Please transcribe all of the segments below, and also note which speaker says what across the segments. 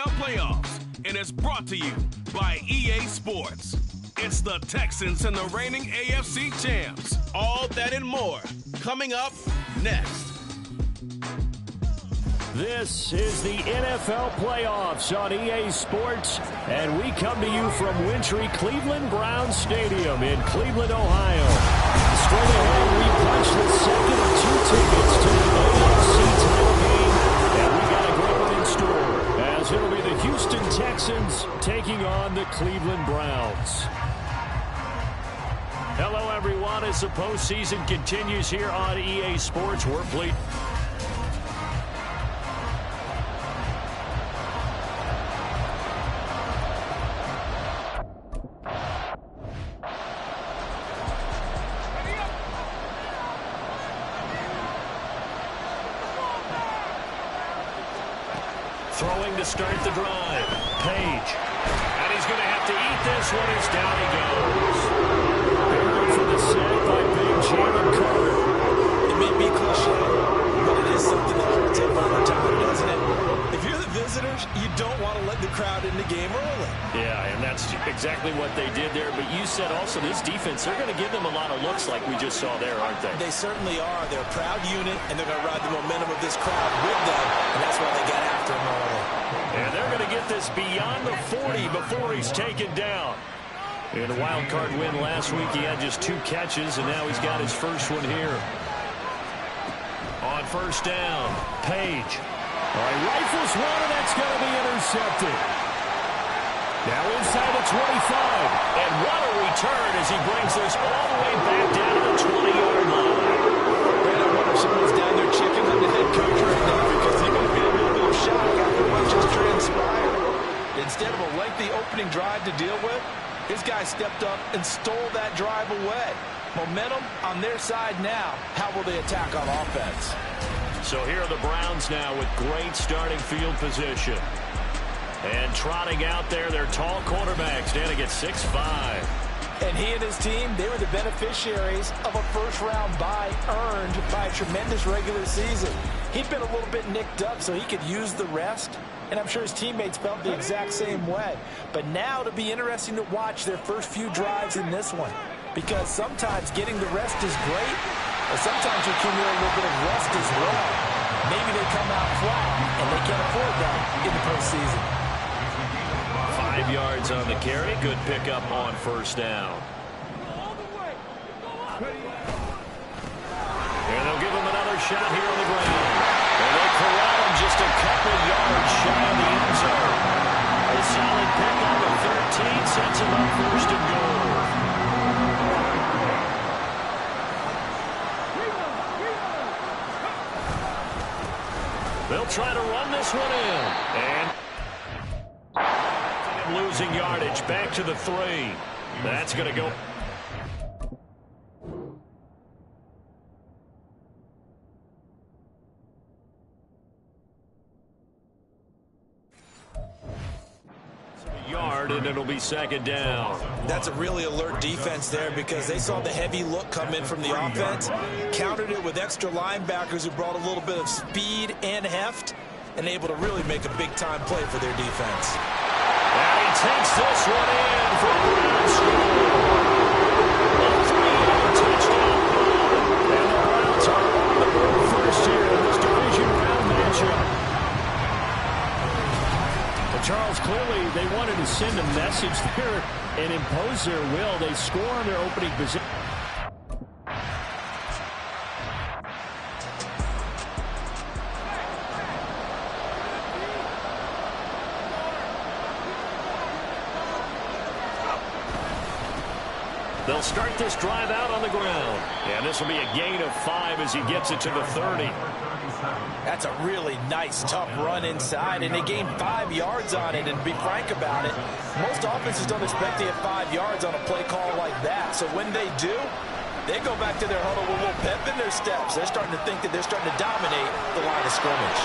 Speaker 1: NFL playoffs, and it's brought to you by EA Sports. It's the Texans and the reigning AFC champs. All that and more coming up next.
Speaker 2: This is the NFL playoffs on EA Sports, and we come to you from wintry Cleveland Browns Stadium in Cleveland, Ohio. Straight ahead, we punch the second of two tickets to the AFC title game, and we got a great one in store, as it'll be the Houston Texans taking on the Cleveland Browns. Hello, everyone, as the postseason continues here on EA Sports. We're pleased. Throwing to start the drive. Page. And he's going to have to eat this one as down he goes. Barely for the sack by big Jalen Carter.
Speaker 3: It may be cliche, but it is something that holds up over time, doesn't it? If you're the visitors, you don't want to let the crowd in the game early.
Speaker 2: Yeah, and that's exactly what they did there. But you said also this defense, they're going to give them a lot of looks like we just saw there, aren't they?
Speaker 3: They certainly are. They're a proud unit, and they're going to ride the momentum of this crowd with them, and that's why they got after him early.
Speaker 2: And they're going to get this beyond the 40 before he's taken down. In the wild card win last week, he had just 2 catches, and now he's got his first one here. On first down, Page. All right, rifles one, and that's going to be intercepted. Now inside the 25. And what a return as he brings this all the way back down to the 20-yard line.
Speaker 3: Man, I wonder if someone's down there checking on the head coach right now because he might be a little bit of shock after what just transpired. Instead of a lengthy opening drive to deal with, his guy stepped up and stole that drive away. Momentum on their side now. How will they attack on offense?
Speaker 2: So here are the Browns now with great starting field position. And trotting out there, their tall quarterback standing at 6'5".
Speaker 3: And he and his team, they were the beneficiaries of a first-round bye earned by a tremendous regular season. He'd been a little bit nicked up, so he could use the rest. And I'm sure his teammates felt the exact same way. But now it'll be interesting to watch their first few drives in this one. Because sometimes getting the rest is great, but sometimes you accumulate a little bit of rest as well. Maybe they come out flat, and they can't afford that in the postseason.
Speaker 2: 5 yards on the carry. Good pickup on first down. And they'll give him another shot here on the ground. And they'll corral him just a couple yards shy of the end zone. A solid pickup of 13 sets him up first and goal. They'll try to run this one in. And losing yardage back to the 3. That's going to go. Yard, and it'll be second down.
Speaker 3: That's a really alert defense there because they saw the heavy look come in from the offense, countered it with extra linebackers who brought a little bit of speed and heft, and able to really make a big-time play for their defense.
Speaker 2: And he takes this one in for the Browns score. A 3-yard touchdown run. And the Browns are on the board first here in this division round matchup. Charles, clearly they wanted to send a message there and impose their will. They score on their opening position. They'll start this drive out on the ground. And this will be a gain of 5 as he gets it to the 30.
Speaker 3: That's a really nice, tough run inside, and they gained 5 yards on it. And to be frank about it, most offenses don't expect to get 5 yards on a play call like that. So when they do, they go back to their huddle with a little pep in their steps. They're starting to think that they're starting to dominate the line of scrimmage.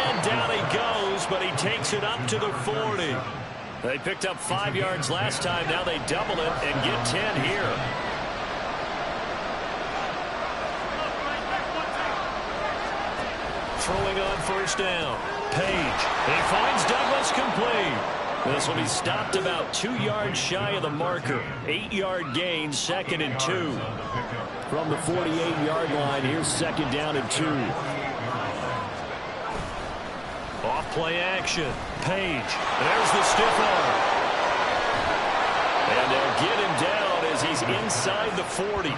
Speaker 2: And down he goes, but he takes it up to the 40. They picked up 5 yards last time. Now they double it and get 10 here. Throwing on first down. Page. He finds Douglas complete. This will be stopped about 2 yards shy of the marker. 8-yard gain, 2nd and 2. From the 48-yard line, here's 2nd down and 2. Off play action. Page. There's the stiff arm. And they'll get him down as he's inside the 40.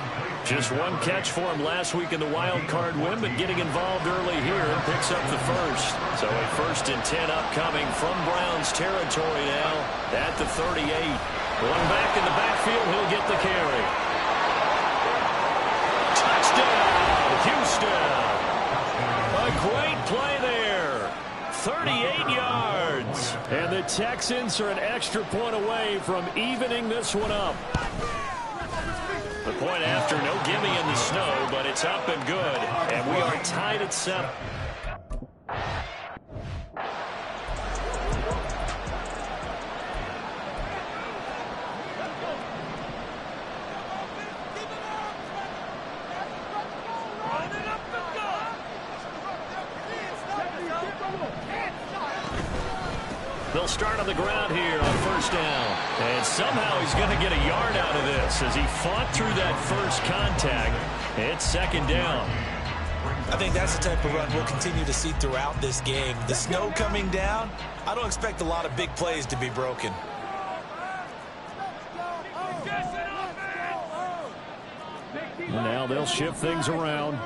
Speaker 2: Just one catch for him last week in the wild card win, but getting involved early here and picks up the first. So a 1st and 10 upcoming from Browns territory now at the 38. Going back in the backfield, he'll get the carry. Touchdown, Houston. A great play there. 38 yards. And the Texans are an extra point away from evening this one up. The point after, no gimme in the snow, but it's up and good. And we are tied at 7. They'll start on the ground here on 1st down. And somehow he's going to get a yard out of this as he fought through that first contact. It's 2nd down.
Speaker 3: I think that's the type of run we'll continue to see throughout this game. The snow coming down, I don't expect a lot of big plays to be broken.
Speaker 2: Now they'll shift things around.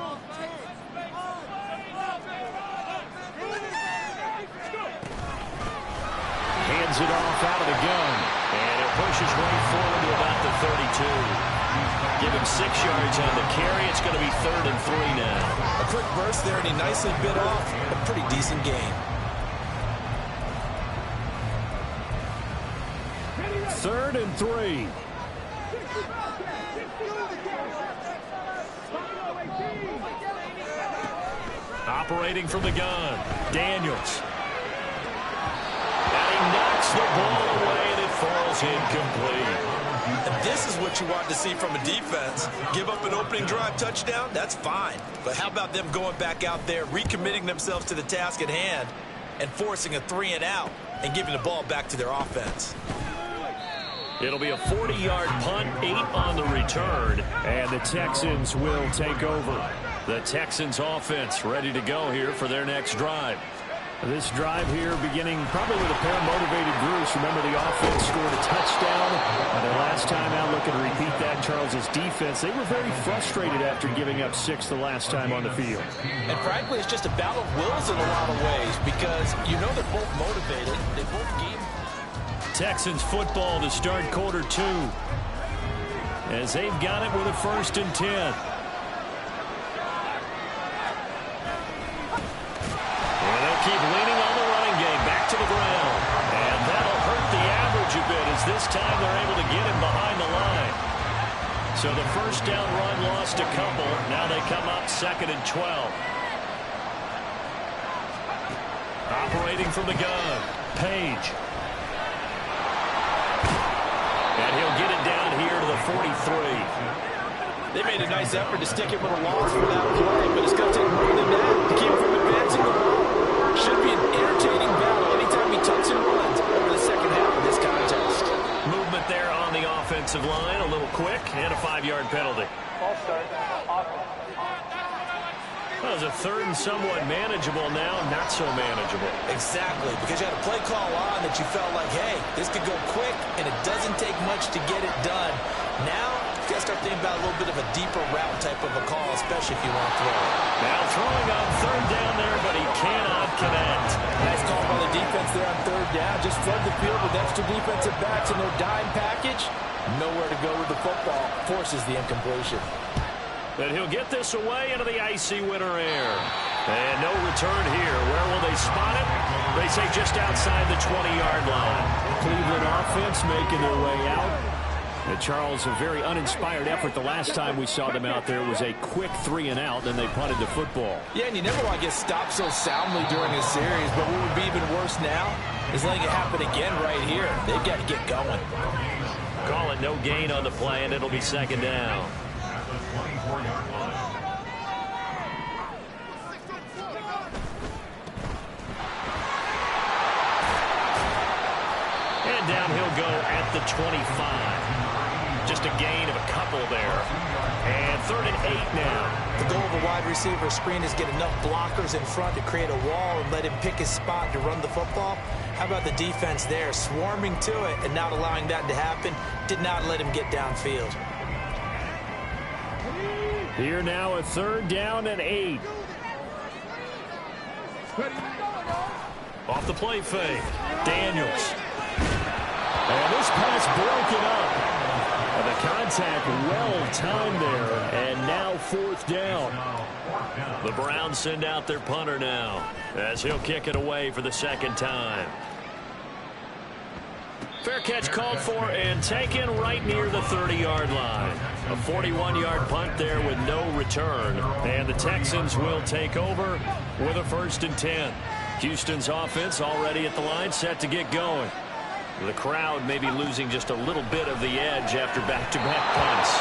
Speaker 2: Hands it off out of the gun. And it pushes right forward to about the 32. Give him 6 yards on the carry. It's going to be 3rd and 3 now.
Speaker 3: A quick burst there, and he nicely bit off a pretty decent gain.
Speaker 2: 3rd and 3. Operating from the gun. Daniels. And he knocks the ball away, and it falls incomplete.
Speaker 3: And this is what you want to see from a defense. Give up an opening drive touchdown, that's fine. But how about them going back out there, recommitting themselves to the task at hand, and forcing a 3-and-out and giving the ball back to their offense.
Speaker 2: It'll be a 40-yard punt, 8 on the return, and the Texans will take over. The Texans offense ready to go here for their next drive. This drive here beginning probably with a pair of motivated groups. Remember, the offense scored a touchdown. Their last time out, looking to repeat that. Charles's defense, they were very frustrated after giving up 6 the last time on the field.
Speaker 3: And frankly, it's just a battle of wills in a lot of ways because you know they're both motivated. They both game.
Speaker 2: Texans football to start quarter 2 as they've got it with a 1st and 10. Keep leaning on the running game back to the ground. And that'll hurt the average a bit as this time they're able to get him behind the line. So the 1st down run lost a couple. Now they come up 2nd and 12. Operating from the gun. Page. And he'll get it down here to the 43.
Speaker 3: They made a nice effort to stick it with a loss for that play, but it's going to take more than that to keep him from advancing the ball. Should be an entertaining battle anytime he tucks and runs over the second half of this contest.
Speaker 2: Movement there on the offensive line, a little quick, and a 5-yard penalty.
Speaker 4: False start.
Speaker 2: Well, it was a 3rd and somewhat manageable, now not so manageable.
Speaker 3: Exactly, because you had a play call on that you felt like, hey, this could go quick, and it doesn't take much to get it done. Now, you got to start thinking about a little bit of a deeper route type of a call, especially if you want to throw it.
Speaker 2: Now throwing on 3rd down there, but he cannot connect.
Speaker 3: Nice call by the defense there on 3rd down. Just flood the field with extra defensive backs in their dime package. Nowhere to go with the football. Forces the incompletion.
Speaker 2: But he'll get this away into the icy winter air. And no return here. Where will they spot it? They say just outside the 20-yard line. Cleveland offense making their way out. Charles, a very uninspired effort the last time we saw them out there was a quick 3-and-out, then they punted the football.
Speaker 3: Yeah, and you never want to get stopped so soundly during a series, but what would be even worse now is letting it happen again right here. They've got to get going.
Speaker 2: Call it no gain on the play, and it'll be 2nd down. And down he'll go at the 25. Just a gain of a couple there. And 3rd and 8 now.
Speaker 3: The goal of a wide receiver screen is get enough blockers in front to create a wall and let him pick his spot to run the football. How about the defense there, swarming to it and not allowing that to happen? Did not let him get downfield.
Speaker 2: Here now a 3rd down and 8. Off the play fake. Daniels. And this pass broken up. And the contact well timed there. And now 4th down. The Browns send out their punter now as he'll kick it away for the 2nd time. Fair catch called for and taken right near the 30-yard line. A 41-yard punt there with no return. And the Texans will take over with a 1st and 10. Houston's offense already at the line, set to get going. The crowd may be losing just a little bit of the edge after back-to-back punts.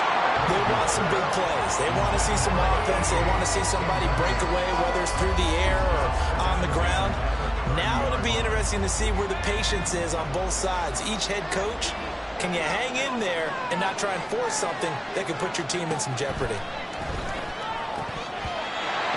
Speaker 3: They want some big plays. They want to see some offense. They want to see somebody break away, whether it's through the air or on the ground. Now it'll be interesting to see where the patience is on both sides. Each head coach, can you hang in there and not try and force something that could put your team in some jeopardy?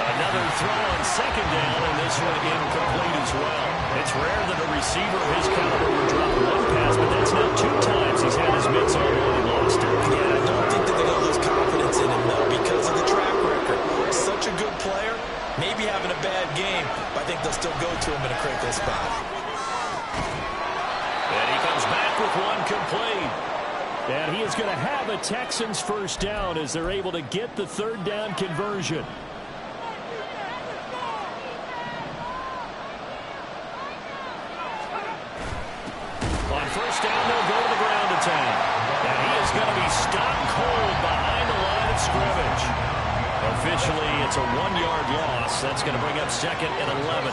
Speaker 2: Another throw on 2nd down, and this one incomplete as well. It's rare that a receiver of his caliber would drop one pass, but that's now 2 times he's had his mitts on one and lost it.
Speaker 3: Yeah, I don't think that they're going to lose confidence in him, though, because of the track record. Such a good player, maybe having a bad game, but I think they'll still go to him in a critical spot.
Speaker 2: And he comes back with one complete. And he is going to have a Texans 1st down as they're able to get the 3rd down conversion. On 1st down, they'll go to the ground attack. And he is going to be stopped cold behind the line of scrimmage. Officially, it's a 1-yard loss. That's going to bring up 2nd and 11.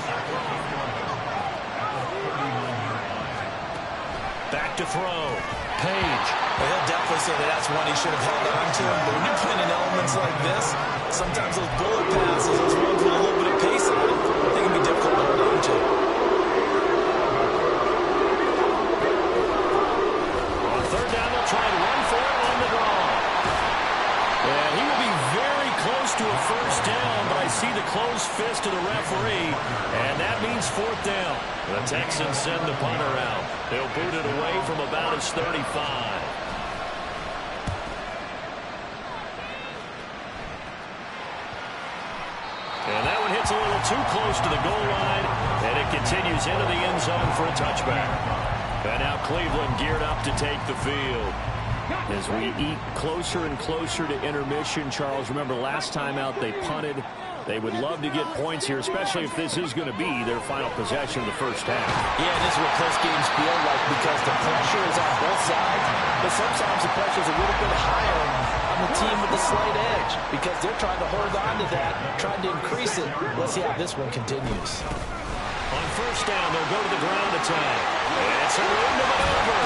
Speaker 2: Back to throw. Page.
Speaker 3: Well, he'll definitely say that that's one he should have held on to. But when you're playing in elements like this, sometimes those bullet passes, those runs with a little bit of pace on them, they can be difficult to hold on to.
Speaker 2: On 3rd down, they'll try and run for it on the draw. And he will be very close to a 1st down, but I see the closed fist of the referee, and that means 4th down. The Texans send the punter out. They'll boot it away from about his 35. And that one hits a little too close to the goal line, and it continues into the end zone for a touchback. And now Cleveland geared up to take the field. As we eat closer and closer to intermission, Charles, remember last time out they punted. They would love to get points here, especially if this is going to be their final possession of the 1st half.
Speaker 3: Yeah, this is what close games feel like because the pressure is on both sides, but sometimes the pressure is a little bit higher on the team with the slight edge because they're trying to hold on to that, trying to increase it. Let's see how this one continues.
Speaker 2: On 1st down, they'll go to the ground attack. It's a room to maneuver.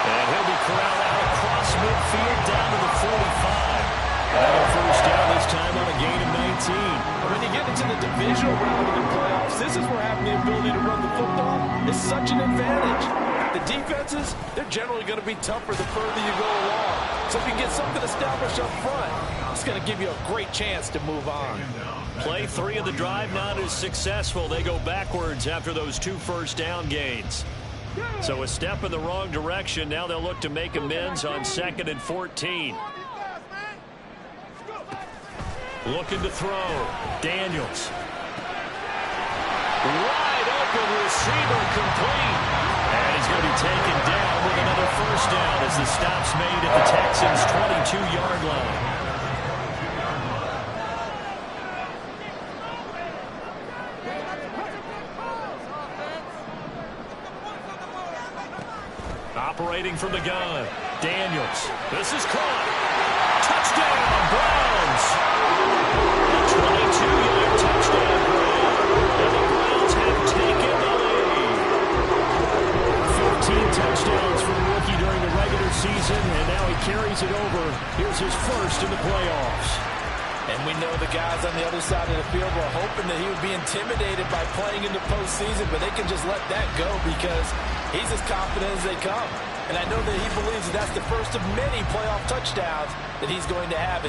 Speaker 2: And he'll be corralled out across midfield down to the 45. Another 1st down, this time on a gain of 19.
Speaker 3: When you get into the divisional round of the playoffs, this is where having the ability to run the football is such an advantage. The defenses, they're generally going to be tougher the further you go along. So if you get something established up front, it's going to give you a great chance to move on.
Speaker 2: Play 3 of the drive not as successful. They go backwards after those 2 1st down gains. So a step in the wrong direction. Now they'll look to make amends on 2nd and 14. Looking to throw. Daniels. Wide open receiver complete. And he's going to be taken down with another 1st down as the stop's made at the Texans' 22-yard line. Operating from the gun. Daniels. This is caught. Touchdown, Browns. A 22-yard touchdown grab. And the Browns have taken the lead. 15 touchdowns for the rookie during the regular season, and now he carries it over. Here's his first in the playoffs.
Speaker 3: And we know the guys on the other side of the field were hoping that he would be intimidated by playing in the postseason, but they can just let that go because he's as confident as they come. And I know that he believes that that's the first of many playoff touchdowns that he's going to have.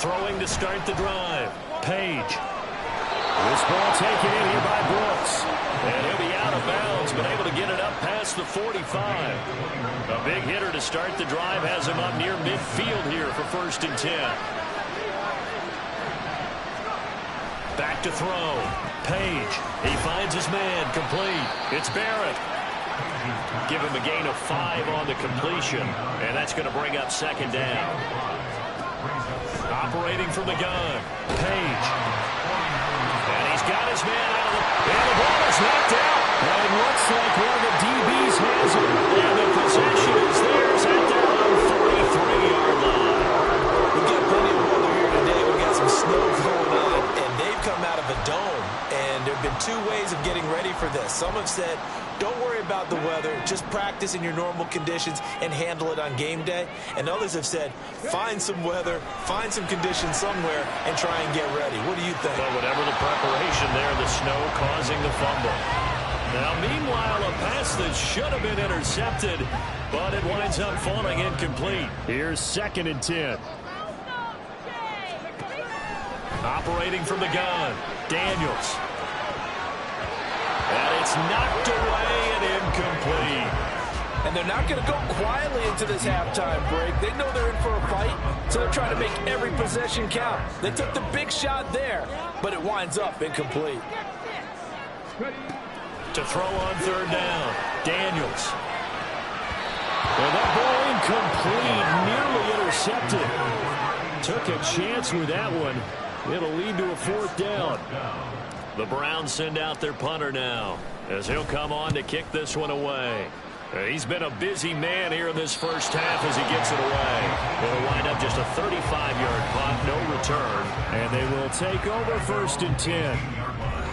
Speaker 2: Throwing to start the drive. Page. This ball taken in here by Brooks. And he'll be out of bounds, but able to get it up past the 45. A big hitter to start the drive has him up near midfield here for 1st and 10. Back to throw. Page. He finds his man. Complete. It's Barrett. Give him a gain of 5 on the completion. And that's going to bring up 2nd down. Operating from the gun. Page. And he's got his man out of the... And the ball is knocked out. And it looks like one of the DBs has it. And the possession is theirs at their own 33-yard line.
Speaker 3: We've got plenty of weather here today. We've got some snow going on, and they've come out of a dome. And there have been 2 ways of getting ready for this. Some have said, don't worry about the weather. Just practice in your normal conditions and handle it on game day. And others have said, find some weather, find some conditions somewhere, and try and get ready. What do you think?
Speaker 2: Well, whatever the preparation there, the snow causing the fumble. Now, meanwhile, a pass that should have been intercepted, but it winds up falling incomplete. Here's 2nd and 10. Operating from the gun, Daniels. And it's knocked away and incomplete.
Speaker 3: And they're not going to go quietly into this halftime break. They know they're in for a fight, so they're trying to make every possession count. They took the big shot there, but it winds up incomplete.
Speaker 2: To throw on 3rd down, Daniels. And that ball incomplete, nearly intercepted. Took a chance with that one. It'll lead to a 4th down. The Browns send out their punter now as he'll come on to kick this one away. He's been a busy man here in this first half as he gets it away. It'll wind up just a 35-yard punt, no return. And they will take over 1st and 10.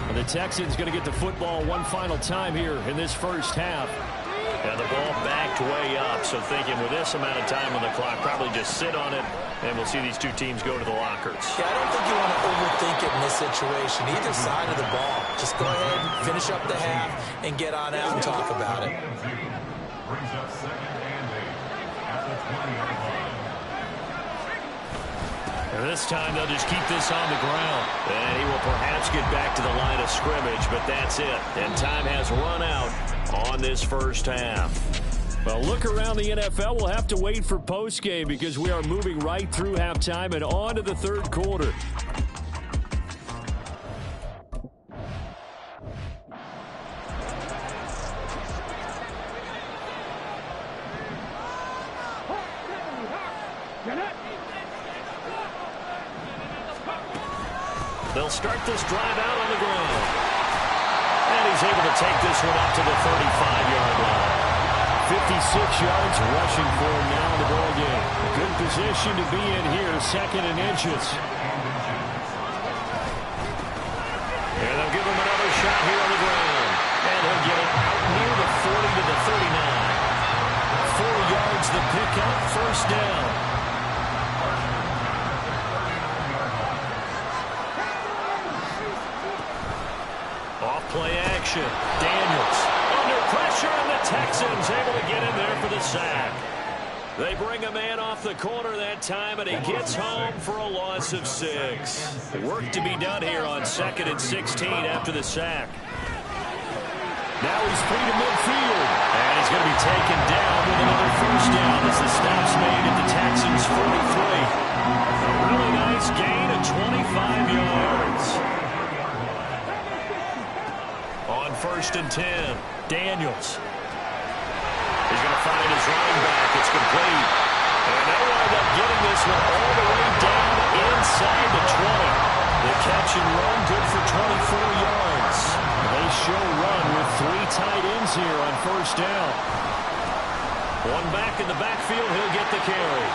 Speaker 2: And the Texans going to get the football one final time here in this first half. And the ball backed way up, so thinking with this amount of time on the clock, probably just sit on it, and we'll see these 2 teams go to the lockers.
Speaker 3: Yeah, I don't think you want to overthink it in this situation. Either side of the ball. Just go ahead, finish up the half, and get on out and talk about it.
Speaker 2: And this time they'll just keep this on the ground. And he will perhaps get back to the line of scrimmage, but that's it. And time has run out on this first half. Well, look around the NFL. We'll have to wait for postgame because we are moving right through halftime and on to the 3rd quarter. They'll start this drive out on the ground. And he's able to take this one up to the 35-yard line. 56 yards rushing for him now in the ball game. Good position to be in here, 2nd and inches. And they'll give him another shot here on the ground. And he'll get it out near the 40 to the 39. 4 yards the pickup, 1st down. Play action. Daniels under pressure, and the Texans able to get in there for the sack. They bring a man off the corner that time, and he gets home for a loss of 6. Work to be done here on 2nd and 16 after the sack. Now he's free to midfield, and he's going to be taken down with another 1st down as the stop's made at the Texans' 43. A really nice gain of 25 yards. On 1st and 10, Daniels. He's going to find his running back. It's complete. And they wind up getting this one all the way down inside the 20. The catch and run good for 24 yards. They show run with 3 tight ends here on 1st down. One back in the backfield. He'll get the carry.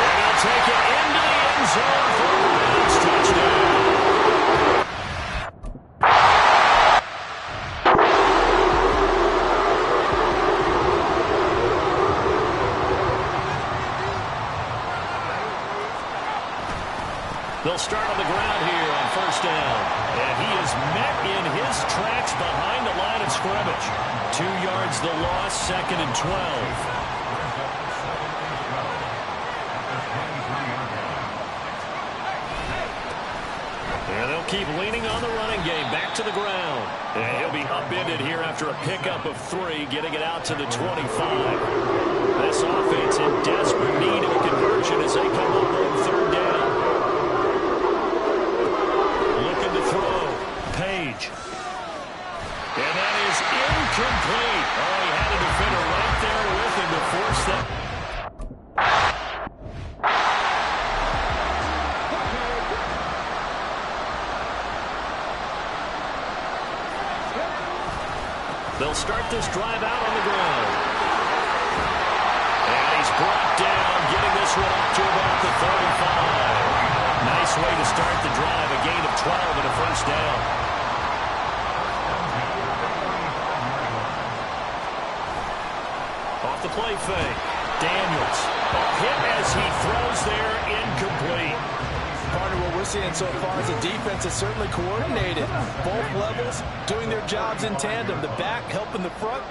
Speaker 2: And he'll take it into the end zone for a Browns touchdown. They'll start on the ground here on first down. And he is met in his tracks behind the line of scrimmage. 2 yards the loss, 2nd and 12. And they'll keep leaning on the running game. Back to the ground. And he'll be upended here after a pickup of 3, getting it out to the 25. This offense in desperate need of a conversion as they come up on 3rd down. Looking to throw. Page. And that is incomplete. Oh, he had a defender right there with him to force that. They'll start this drive out on the ground. And he's brought down, getting this one up to about the 35. Nice way to start the drive, a gain of 12 and a first down. Off the play fake. Daniels. A hit as he throws there, incomplete.
Speaker 3: Partner, what we're seeing so far is the defense is certainly coordinated. Both levels doing their jobs in tandem. The back helping the front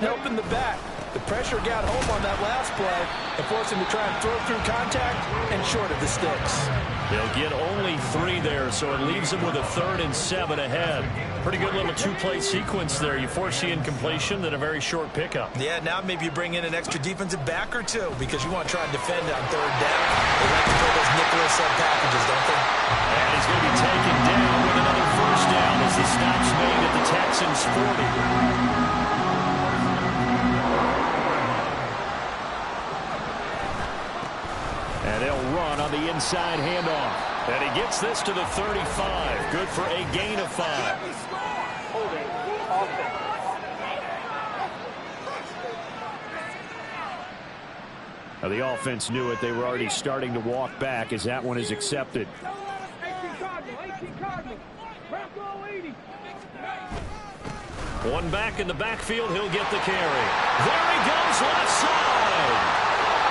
Speaker 3: helping the back. The pressure got home on that last play and forced him to try and throw through contact and short of the sticks.
Speaker 2: They'll get only 3 there, so it leaves them with a 3rd and 7 ahead. Pretty good little 2-play sequence there. You force the incompletion, then a very short pickup.
Speaker 3: Yeah, now maybe you bring in an extra defensive back or 2 because you want to try and defend on 3rd down. They like to throw those nickel sub packages, don't they?
Speaker 2: And he's going to be taken down with another first down as the stop's made at the Texans' 40. And they'll run on the inside handoff. And he gets this to the 35. Good for a gain of 5. Now the offense knew it. They were already starting to walk back as that one is accepted. One back in the backfield. He'll get the carry. There he goes left side.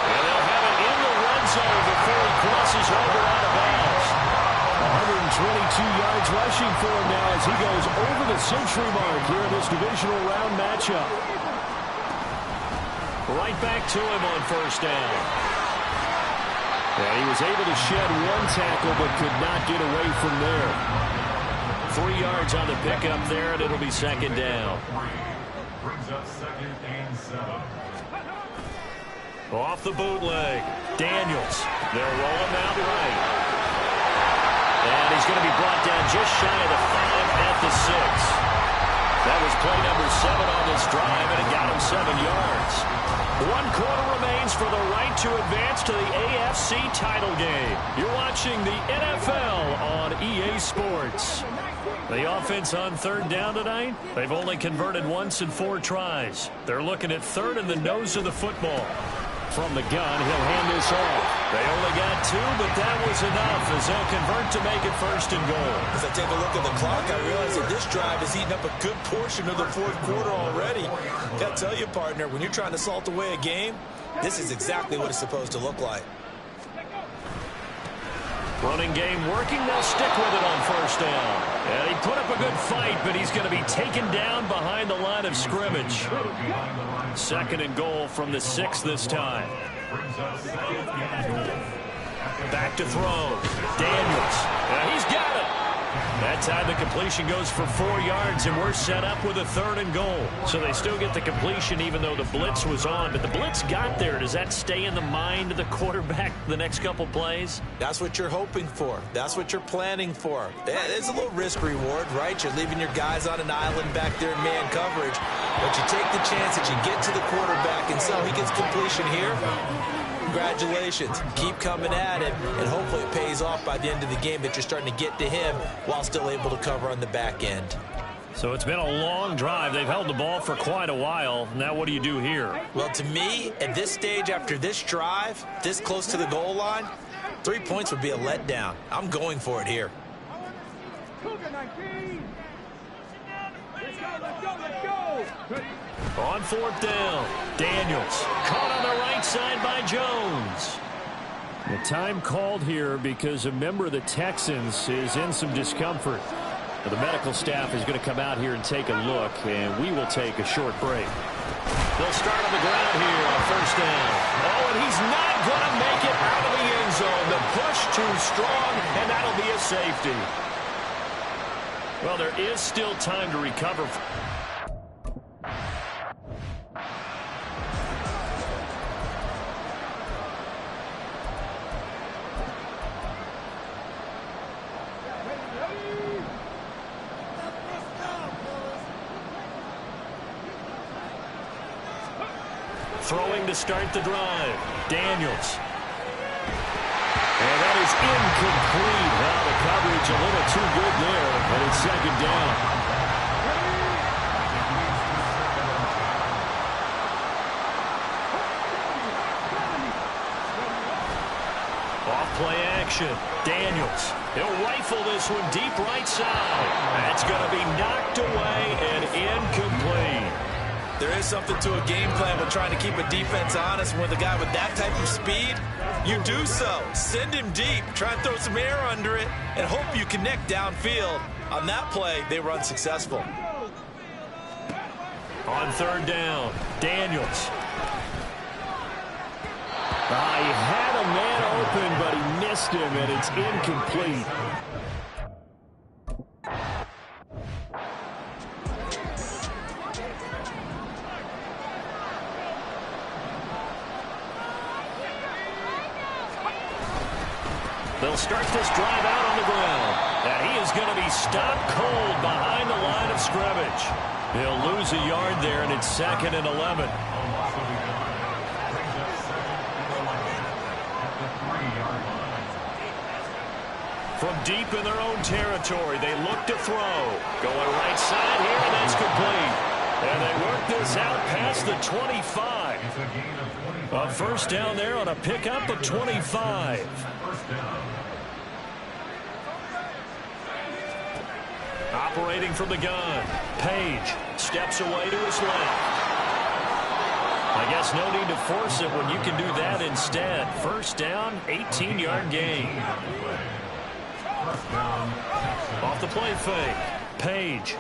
Speaker 2: And they'll have it in the red zone before he crosses over out of bounds. 122 yards rushing for him now as he goes over the century mark here in this divisional round matchup. Right back to him on first down. And he was able to shed 1 tackle but could not get away from there. 3 yards on the pickup there, and it'll be 2nd down.
Speaker 4: Brings up 2nd and 7.
Speaker 2: Off the bootleg. Daniels. They'll roll him out right. And he's going to be brought down just shy of the 5 at the 6. That was play number 7 on this drive, and it got him 7 yards. 1 quarter remains for the right to advance to the AFC title game. You're watching the NFL on EA Sports. The offense on 3rd down tonight, they've only converted once in 4 tries. They're looking at 3rd in the nose of the football. From the gun, he'll hand this off. They only got 2, but that was enough as they'll convert to make it 1st and goal.
Speaker 3: As I take a look at the clock, I realize that this drive has eaten up a good portion of the 4th quarter already. Got to tell you, partner, when you're trying to salt away a game, this is exactly what it's supposed to look like.
Speaker 2: Running game working. They'll stick with it on first down. And he put up a good fight, but he's going to be taken down behind the line of scrimmage. 2nd and goal from the 6 this time. Back to throw. Daniels. And he's got it. That time the completion goes for 4 yards, and we're set up with a 3rd and goal. So they still get the completion even though the blitz was on. But the blitz got there. Does that stay in the mind of the quarterback the next couple plays?
Speaker 3: That's what you're hoping for. That's what you're planning for. It's a little risk reward, right? You're leaving your guys on an island back there in man coverage. But you take the chance that you get to the quarterback and so he gets completion here. Congratulations. Keep coming at it, and hopefully it pays off by the end of the game that you're starting to get to him while still able to cover on the back end.
Speaker 2: So it's been a long drive. They've held the ball for quite a while. Now what do you do here?
Speaker 3: Well, to me, at this stage after this drive, this close to the goal line, 3 points would be a letdown. I'm going for it here.
Speaker 2: On 4th down, Daniels caught on the right side by Jones. The time called here because a member of the Texans is in some discomfort. The medical staff is going to come out here and take a look, and we will take a short break. They'll start on the ground here on first down. Oh, and he's not going to make it out of the end zone. The push too strong, and that'll be a safety. Well, there is still time to recover. Throwing to start the drive. Daniels. And that is incomplete. Now the coverage a little too good there, and it's second down. Off play action. Daniels. He'll rifle this one deep right side. That's going to be knocked away and incomplete.
Speaker 3: There is something to a game plan with trying to keep a defense honest. With a guy with that type of speed, you do so. Send him deep, try and throw some air under it, and hope you connect downfield. On that play, they were unsuccessful.
Speaker 2: On third down, Daniels. He had a man open, but he missed him, and it's incomplete. They'll start this drive out on the ground. And he is going to be stopped cold behind the line of scrimmage. He'll lose a yard there, and it's 2nd and 11. From deep in their own territory, they look to throw. Going right side here, and that's complete. And they work this out past the 25. A first down there on a pickup of 25. Operating from the gun. Page steps away to his left. I guess no need to force it when you can do that instead. First down, 18-yard gain. Off the play fake. Page.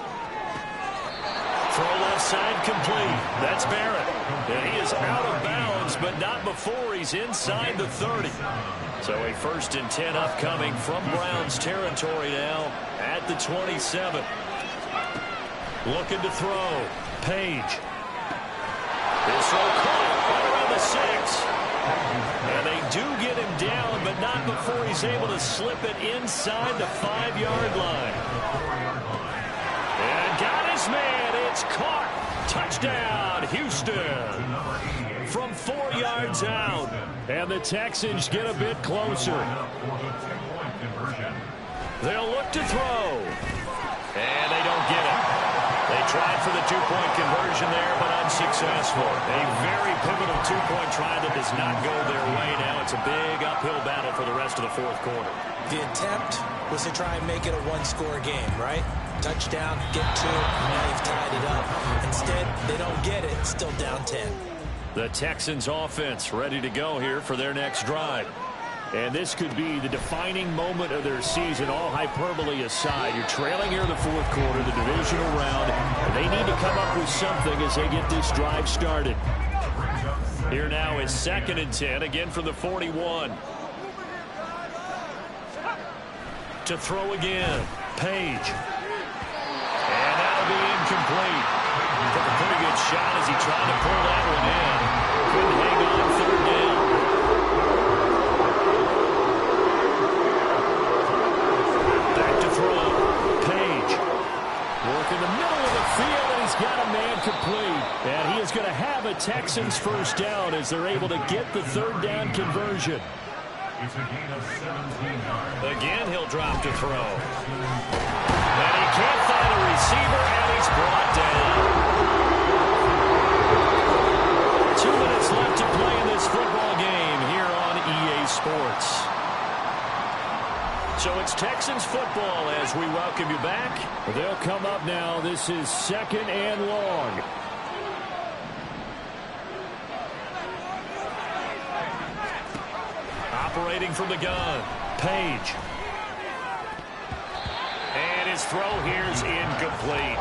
Speaker 2: Throw left side complete. That's Barrett. And he is out of bounds, but not before he's inside the 30. So a 1st and 10 upcoming from Browns territory now at the 27. Looking to throw. Page. This throw caught right around the 6. And they do get him down, but not before he's able to slip it inside the 5-yard line. And got his man. It's caught. Touchdown, Houston. From 4 yards out. And the Texans get a bit closer. They'll look to throw. And they don't get it. They tried for the 2-point conversion there, but unsuccessful. A very pivotal 2-point try that does not go their way. Now it's a big uphill battle for the rest of the 4th quarter.
Speaker 3: The attempt was to try and make it a one-score game, right? Touchdown, get 2, now you've tied it up. Instead, they don't get it, still down 10.
Speaker 2: The Texans offense ready to go here for their next drive. And this could be the defining moment of their season, all hyperbole aside. You're trailing here in the 4th quarter, the divisional round, and they need to come up with something as they get this drive started. Here now is 2nd and 10, again from the 41. To throw again, Page. And that'll be incomplete. Took a pretty good shot as he tried to pull that one in. Couldn't hang on 3rd down. Back to throw. Page. Work in the middle of the field, and he's got a man complete. And he is going to have a Texans 1st down as they're able to get the 3rd down conversion.
Speaker 4: It's a gain of 17 yards.
Speaker 2: Again, he'll drop to throw. And he can't find a receiver, and he's brought down. 2 minutes left to play in this football game here on EA Sports. So it's Texans football as we welcome you back. They'll come up now. This is 2nd and long. operating from the gun. Page. And his throw here is incomplete.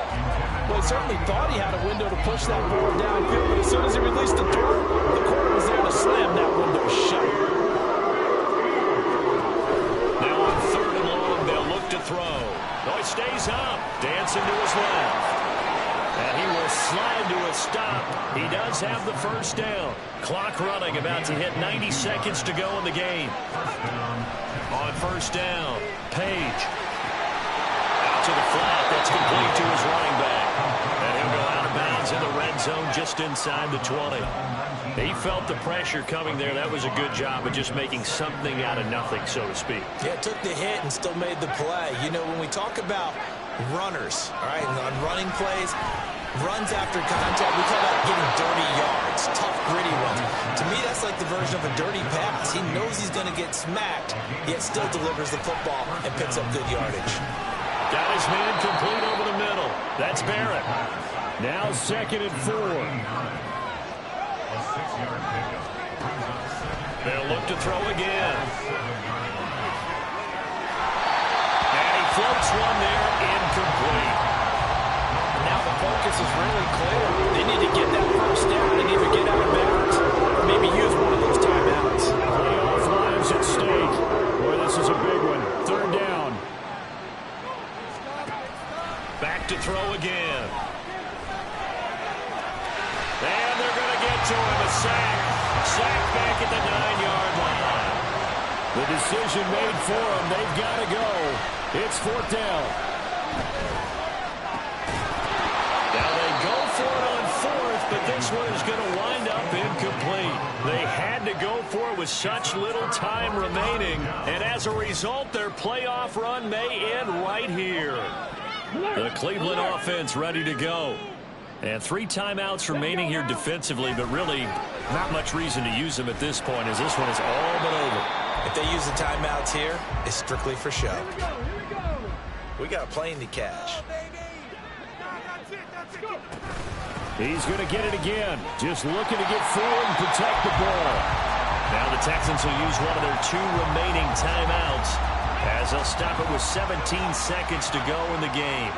Speaker 3: Well, he certainly thought he had a window to push that ball downfield, but as soon as he released the throw, the corner was there to slam that window shut.
Speaker 2: Now on 3rd and long, they'll look to throw. No, he stays up, dancing to his left. And he will slide to a stop. He does have the first down. Clock running, about to hit 90 seconds to go in the game. On 1st down, Page. Out to the flat, that's complete to his running back. And he'll go out of bounds in the red zone just inside the 20. He felt the pressure coming there. That was a good job of just making something out of nothing, so to speak.
Speaker 3: Yeah, took the hit and still made the play. You know, when we talk about runners, all right, on running plays, runs after contact, we call that getting dirty yards, tough, gritty runs. To me, that's like the version of a dirty pass. He knows he's going to get smacked, yet still delivers the football and picks up good yardage.
Speaker 2: Got his man complete over the middle. That's Barrett. Now 2nd and 4.
Speaker 4: A 6-yard pickup.
Speaker 2: They'll look to throw again. And he floats one there, incomplete.
Speaker 3: Now the focus is really clear. They need to get that first down and either get out of bounds or maybe use one of those timeouts.
Speaker 2: Playoff lives at stake. Boy, this is a big one. 3rd down. Back to throw again. And they're going to get to him. A sack. Sack back at the 9-yard line. The decision made for them. They've got to go. It's 4th down. Now they go for it on 4th, but this one is going to wind up incomplete. They had to go for it with such little time remaining, and as a result, their playoff run may end right here. The Cleveland offense ready to go. And 3 timeouts remaining here defensively, but really not much reason to use them at this point as this one is all but over.
Speaker 3: If they use the timeouts here, it's strictly for show. We got a plane to catch.
Speaker 2: He's going to get it again. Just looking to get forward and protect the ball. Now the Texans will use one of their 2 remaining timeouts as they'll stop it with 17 seconds to go in the game.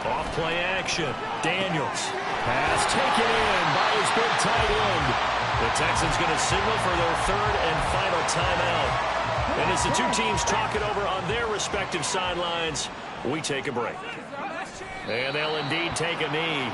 Speaker 2: Off play action. Daniels. Pass taken in by his big tight end. The Texans going to signal for their 3rd and final timeout. And as the 2 teams talk it over on their respective sidelines, we take a break. And they'll indeed take a knee.